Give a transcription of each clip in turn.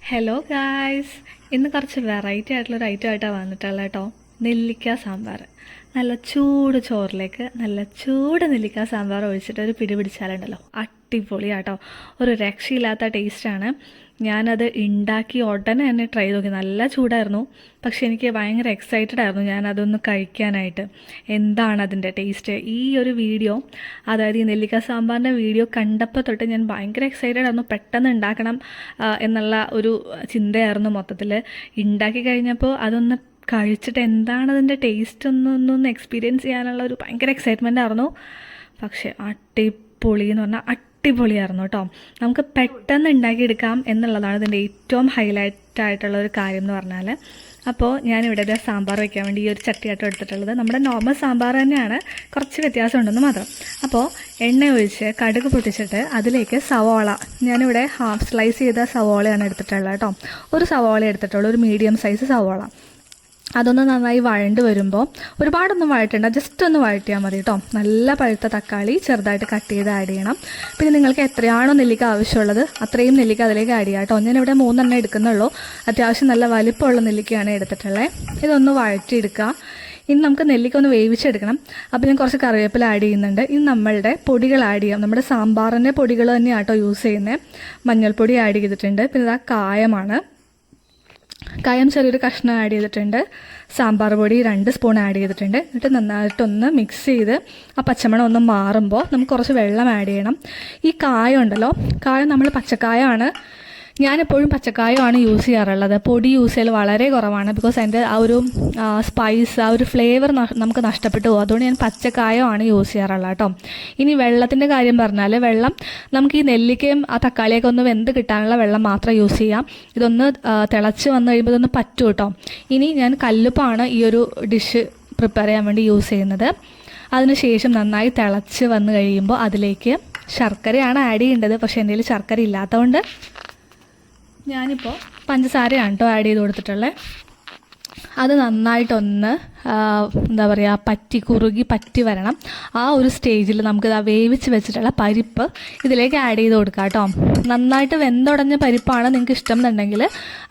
Hello guys, ഇന്ന് കുറച്ച് variety ആയിട്ടുള്ളൊരു ഐറ്റം ആയിട്ടാണ് വന്നിട്ടുള്ളത് കേട്ടോ. നെല്ലിക്ക സാമ്പാർ. നല്ല ചൂട് ചോറിലേക്ക് നല്ല ചൂട് നെല്ലിക്ക സാമ്പാർ ഒഴിച്ചിട്ട് ഒരു പിടി പിടിച്ചാലുണ്ടല്ലോ, അടിപൊളിയാട്ടോ. ഒരു രക്ഷയില്ലാത്ത ടേസ്റ്റാണ്. ഞാനത് ഉണ്ടാക്കി ഉടനെ തന്നെ ട്രൈ ചെയ്ത് നോക്കി. നല്ല ചൂടായിരുന്നു, പക്ഷെ എനിക്ക് ഭയങ്കര എക്സൈറ്റഡ് ആയിരുന്നു ഞാനതൊന്ന് കഴിക്കാനായിട്ട്. എന്താണ് അതിൻ്റെ ടേസ്റ്റ്? ഈ ഒരു വീഡിയോ, അതായത് ഈ നെല്ലിക്ക സാമ്പാറിൻ്റെ വീഡിയോ കണ്ടപ്പോൾ തൊട്ട് ഞാൻ ഭയങ്കര എക്സൈറ്റഡ് ആയിരുന്നു. പെട്ടെന്ന് ഉണ്ടാക്കണം എന്നുള്ള ഒരു ചിന്തയായിരുന്നു മൊത്തത്തിൽ. ഉണ്ടാക്കി കഴിഞ്ഞപ്പോൾ അതൊന്ന് കഴിച്ചിട്ട് എന്താണ് അതിൻ്റെ ടേസ്റ്റ് ഒന്നൊന്ന് എക്സ്പീരിയൻസ് ചെയ്യാനുള്ള ഒരു ഭയങ്കര എക്സൈറ്റ്മെൻ്റ് ആയിരുന്നു. പക്ഷേ അടിപൊളി എന്ന് പറഞ്ഞാൽ അടിപൊളിയായിരുന്നു കേട്ടോ. നമുക്ക് പെട്ടെന്ന് ഉണ്ടാക്കിയെടുക്കാം എന്നുള്ളതാണ് ഇതിൻ്റെ ഏറ്റവും ഹൈലൈറ്റ് ആയിട്ടുള്ള ഒരു കാര്യം എന്ന് പറഞ്ഞാൽ. അപ്പോൾ ഞാനിവിടെ സാമ്പാർ വയ്ക്കാൻ വേണ്ടി ഈ ഒരു ചട്ടിയാട്ടം എടുത്തിട്ടുള്ളത് നമ്മുടെ നോർമൽ സാമ്പാർ തന്നെയാണ്, കുറച്ച് വ്യത്യാസം ഉണ്ടെന്ന് മാത്രം. അപ്പോൾ എണ്ണ ഒഴിച്ച് കടുക് പൊട്ടിച്ചിട്ട് അതിലേക്ക് സവോള, ഞാനിവിടെ ഹാഫ് സ്ലൈസ് ചെയ്ത സവോളയാണ് എടുത്തിട്ടുള്ളത് കേട്ടോ. ഒരു സവോള എടുത്തിട്ടുള്ളൂ, ഒരു മീഡിയം സൈസ് സവോള. അതൊന്ന് നന്നായി വഴണ്ട് വരുമ്പോൾ, ഒരുപാടൊന്നും വഴറ്റണ്ട, ജസ്റ്റ് ഒന്ന് വഴറ്റിയാൽ മതി കേട്ടോ. നല്ല പഴുത്ത തക്കാളി ചെറുതായിട്ട് കട്ട് ചെയ്ത് ആഡ് ചെയ്യണം. പിന്നെ നിങ്ങൾക്ക് എത്രയാണോ നെല്ലിക്ക ആവശ്യമുള്ളത് അത്രയും നെല്ലിക്ക അതിലേക്ക് ആഡ് ചെയ്യാം കേട്ടോ. ഞാനിവിടെ 3 എടുക്കുന്നുള്ളൂ. അത്യാവശ്യം നല്ല വലിപ്പമുള്ള നെല്ലിക്കയാണ് എടുത്തിട്ടുള്ളത്. ഇതൊന്ന് വഴറ്റിയെടുക്കുക. ഇനി നമുക്ക് നെല്ലിക്ക ഒന്ന് വേവിച്ചെടുക്കണം. അപ്പോൾ ഞാൻ കുറച്ച് കറിവേപ്പില ആഡ് ചെയ്യുന്നുണ്ട്. ഇനി നമ്മളുടെ പൊടികൾ ആഡ് ചെയ്യാം. നമ്മുടെ സാമ്പാറിൻ്റെ പൊടികൾ തന്നെയാണ് കേട്ടോ യൂസ് ചെയ്യുന്നത്. മഞ്ഞൾപ്പൊടി ആഡ് ചെയ്തിട്ടുണ്ട്. പിന്നെ ഇതാ കായമാണ്. കായം ചെറിയൊരു കഷ്ണം ആഡ് ചെയ്തിട്ടുണ്ട്. സാമ്പാർ പൊടി 2 സ്പൂൺ ആഡ് ചെയ്തിട്ടുണ്ട്. എന്നിട്ട് നന്നായിട്ടൊന്ന് മിക്സ് ചെയ്ത് ആ പച്ചമണം ഒന്ന് മാറുമ്പോൾ നമുക്ക് കുറച്ച് വെള്ളം ആഡ് ചെയ്യണം. ഈ കായം ഉണ്ടല്ലോ, കായം നമ്മൾ പച്ചക്കായമാണ്, ഞാനെപ്പോഴും പച്ചക്കായമാണ് യൂസ് ചെയ്യാറുള്ളത്. പൊടി യൂസ് ചെയ്യൽ വളരെ കുറവാണ്. ബിക്കോസ് അതിൻ്റെ ആ ഒരു സ്പൈസ്, ആ ഒരു ഫ്ലേവർ നമുക്ക് നഷ്ടപ്പെട്ടു പോകും. അതുകൊണ്ട് ഞാൻ പച്ചക്കായമാണ് യൂസ് ചെയ്യാറുള്ളത് കേട്ടോ. ഇനി വെള്ളത്തിൻ്റെ കാര്യം പറഞ്ഞാൽ, വെള്ളം നമുക്ക് ഈ നെല്ലിക്കയും ആ തക്കാളിയൊക്കെ ഒന്ന് വെന്ത് കിട്ടാനുള്ള വെള്ളം മാത്രം യൂസ് ചെയ്യാം. ഇതൊന്ന് തിളച്ച് വന്നു കഴിയുമ്പോൾ ഇതൊന്ന് പറ്റും കേട്ടോ. ഇനി ഞാൻ കല്ലുപ്പാണ് ഈ ഒരു ഡിഷ് പ്രിപ്പയർ ചെയ്യാൻ വേണ്ടി യൂസ് ചെയ്യുന്നത്. അതിനുശേഷം നന്നായി തിളച്ച് വന്നു കഴിയുമ്പോൾ അതിലേക്ക് ശർക്കരയാണ് ആഡ് ചെയ്യേണ്ടത്. പക്ഷേ എൻ്റെ കയ്യിൽ ശർക്കര ഇല്ലാത്തതുകൊണ്ട് ഞാനിപ്പോൾ പഞ്ചസാരയാണ് കേട്ടോ ആഡ് ചെയ്ത് കൊടുത്തിട്ടുള്ളത്. അത് നന്നായിട്ടൊന്ന് എന്താ പറയുക, കുറുകി പറ്റി വരണം. ആ ഒരു സ്റ്റേജിൽ നമുക്ക് വേവിച്ച് വെച്ചിട്ടുള്ള പരിപ്പ് ഇതിലേക്ക് ആഡ് ചെയ്ത് കൊടുക്കാം കേട്ടോ. നന്നായിട്ട് വെന്തുടഞ്ഞ പരിപ്പാണ് നിങ്ങൾക്ക് ഇഷ്ടം എന്നുണ്ടെങ്കിൽ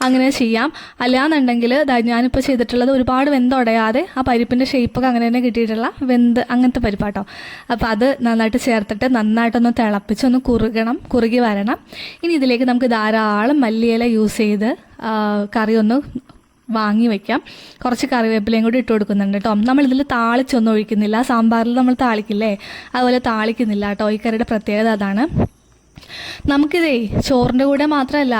അങ്ങനെ ചെയ്യാം. അല്ലാന്നുണ്ടെങ്കിൽ ഞാനിപ്പോൾ ചെയ്തിട്ടുള്ളത് ഒരുപാട് വെന്തുടയാതെ ആ പരിപ്പിൻ്റെ ഷേപ്പൊക്കെ അങ്ങനെ തന്നെ കിട്ടിയിട്ടുള്ള അങ്ങനത്തെ പരിപ്പാട്ടോ. അപ്പോൾ അത് നന്നായിട്ട് ചേർത്തിട്ട് നന്നായിട്ടൊന്ന് തിളപ്പിച്ച് ഒന്ന് കുറുകി വരണം. ഇനി ഇതിലേക്ക് നമുക്ക് ധാരാളം മല്ലിയില യൂസ് ചെയ്ത് കറി ഒന്ന് വാങ്ങി വയ്ക്കാം. കുറച്ച് കറിവേപ്പിലയും കൂടി ഇട്ട് കൊടുക്കുന്നുണ്ട് കേട്ടോ. നമ്മളിതിൽ താളിച്ചൊന്നും ഒഴിക്കുന്നില്ല. സാമ്പാറിൽ നമ്മൾ താളിക്കില്ലേ, അതുപോലെ താളിക്കുന്നില്ല കേട്ടോ. ഈ കറിയുടെ പ്രത്യേകത അതാണ്. നമുക്കിതേ ചോറിൻ്റെ കൂടെ മാത്രമല്ല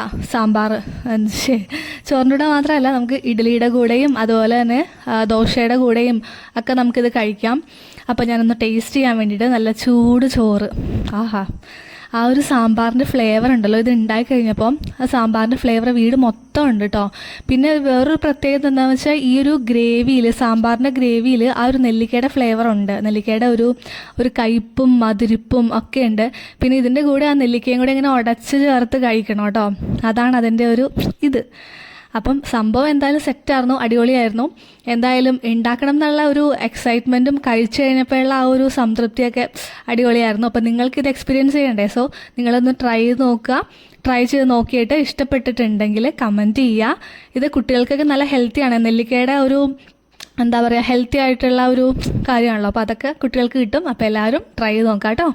ചോറിൻ്റെ കൂടെ മാത്രമല്ല, നമുക്ക് ഇഡ്ഡലിയുടെ കൂടെയും അതുപോലെ തന്നെ ദോശയുടെ കൂടെയും ഒക്കെ നമുക്കിത് കഴിക്കാം. അപ്പോൾ ഞാനൊന്ന് ടേസ്റ്റ് ചെയ്യാൻ വേണ്ടിയിട്ട് നല്ല ചൂട് ചോറ്, ആ ഒരു സാമ്പാറിൻ്റെ ഫ്ലേവർ ഉണ്ടല്ലോ, ഇത് ഉണ്ടാക്കി കഴിഞ്ഞപ്പോൾ ആ സാമ്പാറിൻ്റെ ഫ്ലേവർ വീട് മൊത്തം ഉണ്ട് കേട്ടോ. പിന്നെ വേറൊരു പ്രത്യേകത എന്താണെന്ന് വെച്ചാൽ, ഈ ഒരു ഗ്രേവിയിൽ, സാമ്പാറിൻ്റെ ഗ്രേവിയിൽ ആ ഒരു നെല്ലിക്കയുടെ ഫ്ലേവർ ഉണ്ട്. നെല്ലിക്കയുടെ ഒരു കയ്പും മധുരിപ്പും ഒക്കെ ഉണ്ട്. പിന്നെ ഇതിൻ്റെ കൂടെ ആ നെല്ലിക്കയും കൂടെ ഇങ്ങനെ ഉടച്ച് ചേർത്ത് കഴിക്കണം കേട്ടോ. അതാണ് അതിൻ്റെ ഒരു ഇത്. അപ്പം സംഭവം എന്തായാലും സെറ്റായിരുന്നു, അടിപൊളിയായിരുന്നു. എന്തായാലും ഉണ്ടാക്കണം എന്നുള്ള ഒരു എക്സൈറ്റ്മെൻറ്റും കഴിച്ചു കഴിഞ്ഞപ്പോഴുള്ള ആ ഒരു സംതൃപ്തിയൊക്കെ അടിപൊളിയായിരുന്നു. അപ്പം നിങ്ങൾക്കിത് എക്സ്പീരിയൻസ് ചെയ്യണ്ടേ? സോ നിങ്ങളൊന്ന് ട്രൈ ചെയ്ത് നോക്കിയിട്ട് ഇഷ്ടപ്പെട്ടിട്ടുണ്ടെങ്കിൽ കമൻറ്റ് ചെയ്യുക. ഇത് കുട്ടികൾക്കൊക്കെ നല്ല ഹെൽത്തിയാണ്. നെല്ലിക്കയുടെ ഒരു എന്താ പറയുക, ഹെൽത്തി ആയിട്ടുള്ള ഒരു കാര്യമാണല്ലോ. അപ്പോൾ അതൊക്കെ കുട്ടികൾക്ക് കിട്ടും. അപ്പോൾ എല്ലാവരും ട്രൈ ചെയ്ത് നോക്കാം കേട്ടോ.